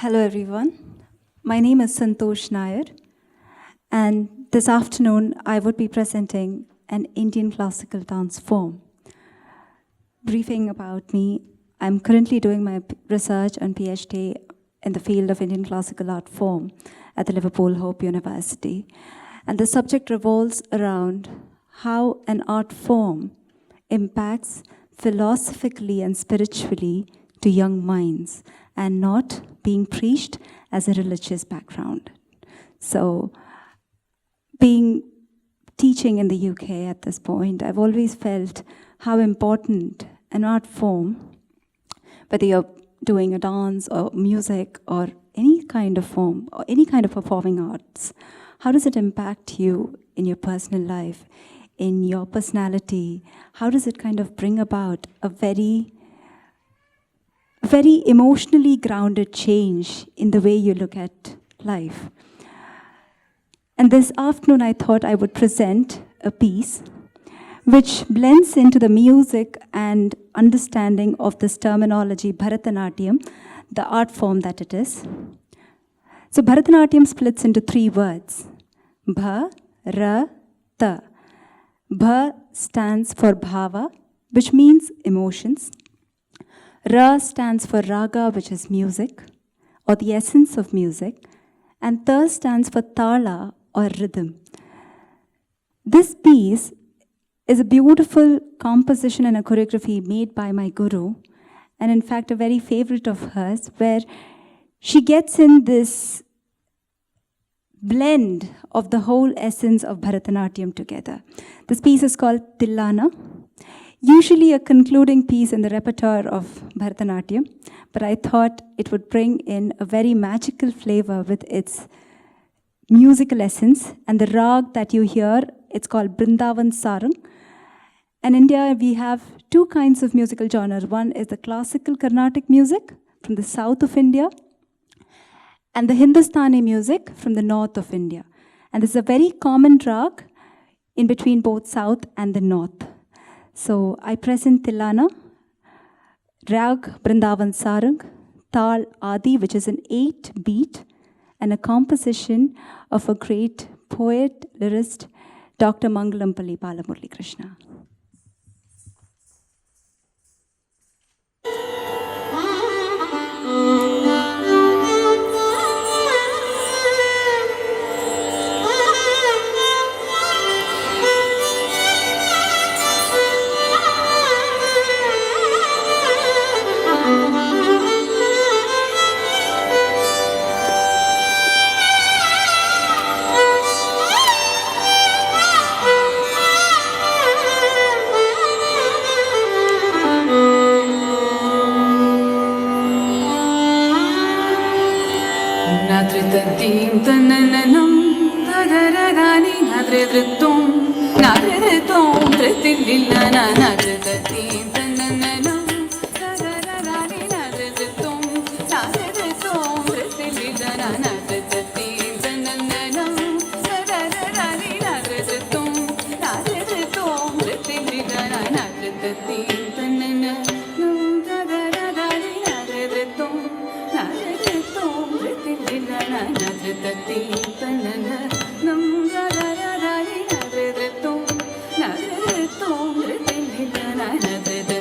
Hello everyone. My name is Santosh Nair, and this afternoon I would be presenting an Indian classical dance form. Briefing about me, I'm currently doing my research and PhD in the field of Indian classical art form at the Liverpool Hope University. And the subject revolves around how an art form impacts philosophically and spiritually to young minds and not being preached as a religious background. So, teaching in the UK at this point, I've always felt how important an art form, whether you're doing a dance or music or any kind of form or any kind of performing arts, how does it impact you in your personal life, in your personality? How does it kind of bring about a very emotionally grounded change in the way you look at life? And this afternoon, I thought I would present a piece which blends into the music and understanding of this terminology, Bharatanatyam, the art form that it is. So Bharatanatyam splits into three words, Bha, Ra, Ta. Bha stands for Bhava, which means emotions. Ra stands for Raga, which is music, or the essence of music. And Ta stands for Tala, or rhythm. This piece is a beautiful composition and a choreography made by my guru, and in fact a very favorite of hers, where she gets in this blend of the whole essence of Bharatanatyam together. This piece is called Tillana, usually a concluding piece in the repertoire of Bharatanatyam, but I thought it would bring in a very magical flavor with its musical essence, and the rag that you hear, it's called Brindavan Sarang. In India, we have two kinds of musical genres. One is the classical Carnatic music from the south of India, and the Hindustani music from the north of India. And this is a very common rag in between both south and the north. So I present Tillana, rag Brindavan Sarang, Tal Adi, which is an 8-beat, and a composition of a great poet, lyrist, Dr. Mangalampalli Balamurali Krishna. Nadritatim tananam tadaradani nadritum nadritum tritililana nadritatim tananam tadaradani nadritum nadritum tritililana nadritatim tananam tadaradani nadritum nadritum tritililana nadritatim tananam tadaradani nadritum nadritum tritililana nadritatim tananam tadaradani nadritum nadritum tritililana nadritatim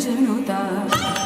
जनुता